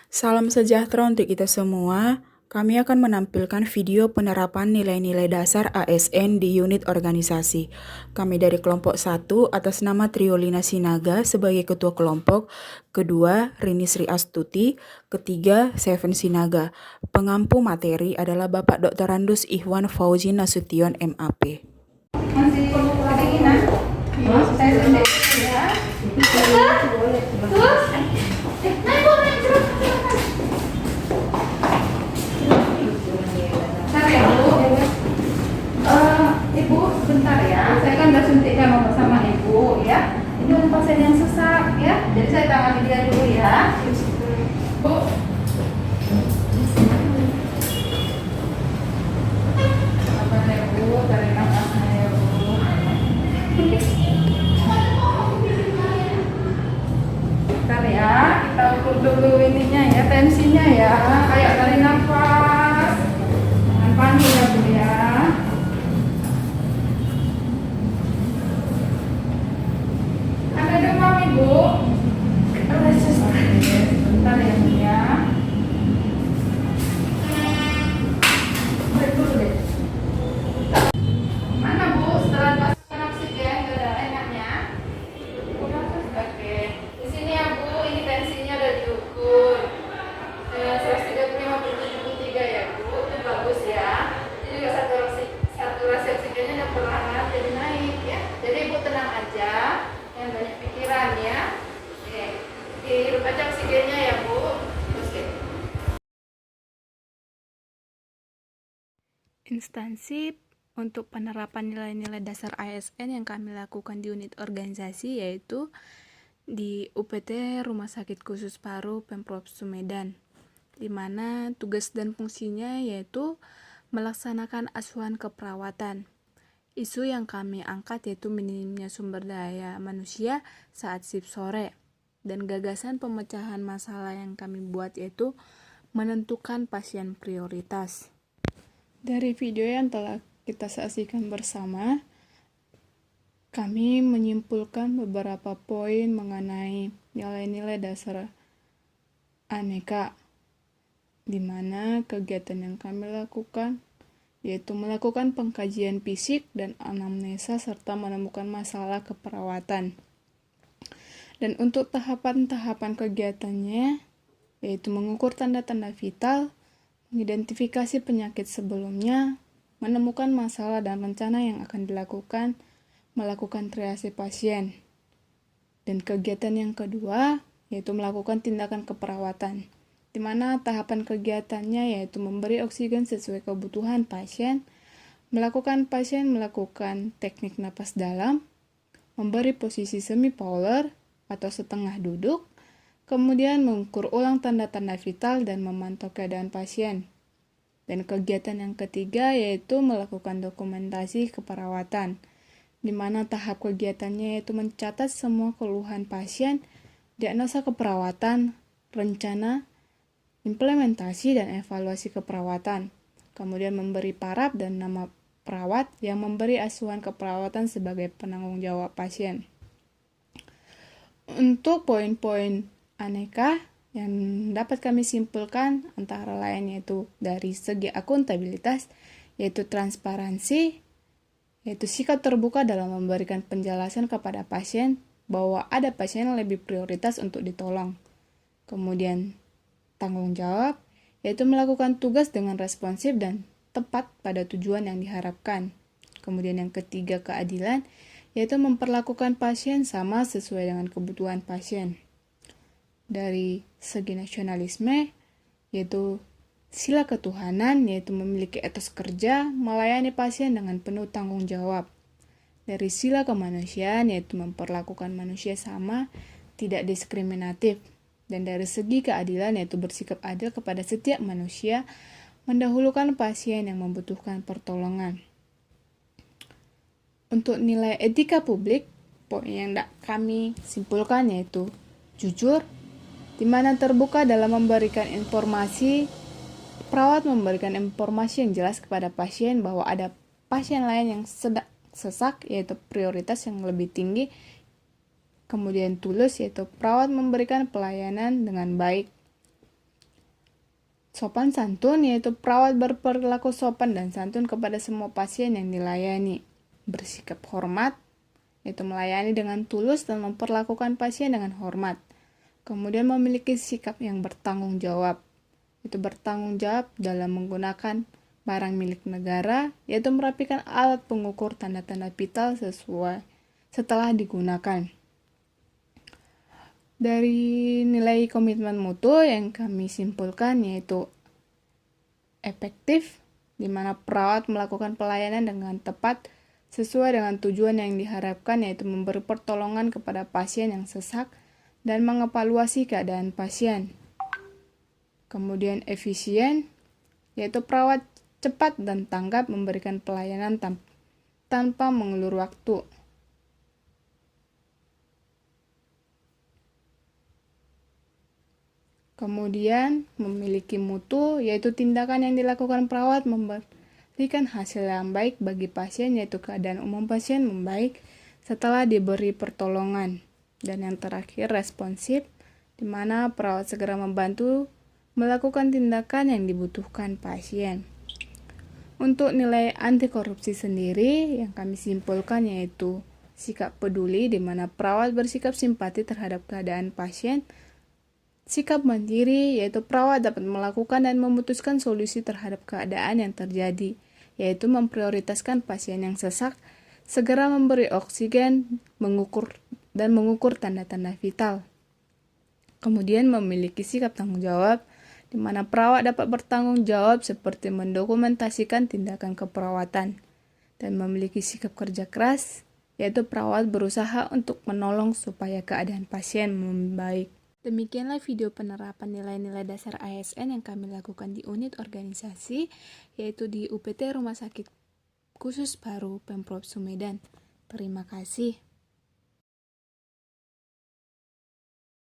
Salam sejahtera untuk kita semua. Kami akan menampilkan video penerapan nilai-nilai dasar ASN di unit organisasi. Kami dari kelompok 1 atas nama Triolina Sinaga sebagai ketua kelompok, kedua Rini Sri Astuti, ketiga Seven Sinaga. Pengampu materi adalah Bapak Dr. Randus Ihwan Fauzi Nasution MAP. Masih kedinginan? Saya sendiri ya. Terus? Naik Bu, naik terus. Bentar ya Bu. Ibu, bentar ya. Saya kan udah suntikkan obat sama Ibu ya. Ini untuk pasien yang sesak ya. Jadi saya tangani dia dulu ya. Bu. Sabar ya Bu, tarik nafasnya ya Bu. Bentar ya, kita ukur dulu ininya ya, tensinya ya. Kayak tarik nafas. Jangan panik ya Bu ya. Ada demam Ibu? Bentar ya Bu ya. Break dulu deh. Mana Bu? Setelah pasien oksigen, gak ada enaknya? Oke. Di sini ya Bu, ini tensinya udah diukur. 135/73 ya Bu, itu bagus ya. Ini juga saturasi oksigennya udah perlahan jadi naik ya. Jadi Ibu tenang aja, jangan banyak pikiran ya. Oke, dihirup aja oksigennya ya Bu. Oke. Instansi untuk penerapan nilai-nilai dasar ASN yang kami lakukan di unit organisasi yaitu di UPT Rumah Sakit Khusus Paru Pemprov Sumedang, di mana tugas dan fungsinya yaitu melaksanakan asuhan keperawatan. Isu yang kami angkat yaitu minimnya sumber daya manusia saat shift sore, dan gagasan pemecahan masalah yang kami buat yaitu menentukan pasien prioritas. Dari video yang telah kita saksikan bersama, kami menyimpulkan beberapa poin mengenai nilai-nilai dasar aneka, di mana kegiatan yang kami lakukan yaitu melakukan pengkajian fisik dan anamnesa serta menemukan masalah keperawatan. Dan untuk tahapan-tahapan kegiatannya yaitu mengukur tanda-tanda vital, mengidentifikasi penyakit sebelumnya, menemukan masalah dan rencana yang akan dilakukan, melakukan triase pasien. Dan kegiatan yang kedua yaitu melakukan tindakan keperawatan, di mana tahapan kegiatannya yaitu memberi oksigen sesuai kebutuhan pasien, melakukan teknik napas dalam, memberi posisi semi-polar atau setengah duduk, kemudian mengukur ulang tanda-tanda vital dan memantau keadaan pasien. Dan kegiatan yang ketiga yaitu melakukan dokumentasi keperawatan, di mana tahap kegiatannya yaitu mencatat semua keluhan pasien, diagnosa keperawatan, rencana, implementasi dan evaluasi keperawatan, kemudian memberi paraf dan nama perawat yang memberi asuhan keperawatan sebagai penanggung jawab pasien. Untuk poin-poin aneka yang dapat kami simpulkan antara lain yaitu dari segi akuntabilitas, yaitu transparansi, yaitu sikap terbuka dalam memberikan penjelasan kepada pasien bahwa ada pasien yang lebih prioritas untuk ditolong. Kemudian tanggung jawab, yaitu melakukan tugas dengan responsif dan tepat pada tujuan yang diharapkan. Kemudian yang ketiga keadilan, yaitu memperlakukan pasien sama sesuai dengan kebutuhan pasien. Dari segi nasionalisme, yaitu sila ketuhanan, yaitu memiliki etos kerja, melayani pasien dengan penuh tanggung jawab. Dari sila kemanusiaan, yaitu memperlakukan manusia sama, tidak diskriminatif. Dan dari segi keadilan, yaitu bersikap adil kepada setiap manusia, mendahulukan pasien yang membutuhkan pertolongan. Untuk nilai etika publik, poin yang kami simpulkan yaitu jujur, di mana terbuka dalam memberikan informasi, perawat memberikan informasi yang jelas kepada pasien bahwa ada pasien lain yang sedang sesak, yaitu prioritas yang lebih tinggi. Kemudian tulus, yaitu perawat memberikan pelayanan dengan baik. Sopan santun yaitu perawat berperilaku sopan dan santun kepada semua pasien yang dilayani. Bersikap hormat yaitu melayani dengan tulus dan memperlakukan pasien dengan hormat. Kemudian memiliki sikap yang bertanggung jawab, yaitu bertanggung jawab dalam menggunakan barang milik negara, yaitu merapikan alat pengukur tanda-tanda vital sesuai setelah digunakan. Dari nilai komitmen mutu yang kami simpulkan yaitu efektif, di mana perawat melakukan pelayanan dengan tepat sesuai dengan tujuan yang diharapkan, yaitu memberi pertolongan kepada pasien yang sesak dan mengevaluasi keadaan pasien. Kemudian efisien, yaitu perawat cepat dan tanggap memberikan pelayanan tanpa mengulur waktu. Kemudian memiliki mutu, yaitu tindakan yang dilakukan perawat memberikan hasil yang baik bagi pasien, yaitu keadaan umum pasien membaik setelah diberi pertolongan. Dan yang terakhir responsif, di mana perawat segera membantu melakukan tindakan yang dibutuhkan pasien. Untuk nilai anti korupsi sendiri yang kami simpulkan yaitu sikap peduli, di mana perawat bersikap simpati terhadap keadaan pasien. Sikap mandiri, yaitu perawat dapat melakukan dan memutuskan solusi terhadap keadaan yang terjadi, yaitu memprioritaskan pasien yang sesak, segera memberi oksigen, mengukur tanda-tanda vital. Kemudian memiliki sikap tanggung jawab, di mana perawat dapat bertanggung jawab seperti mendokumentasikan tindakan keperawatan, dan memiliki sikap kerja keras, yaitu perawat berusaha untuk menolong supaya keadaan pasien membaik. Demikianlah video penerapan nilai-nilai dasar ASN yang kami lakukan di unit organisasi, yaitu di UPT Rumah Sakit Khusus Paru Pemprov Sumedang. Terima kasih.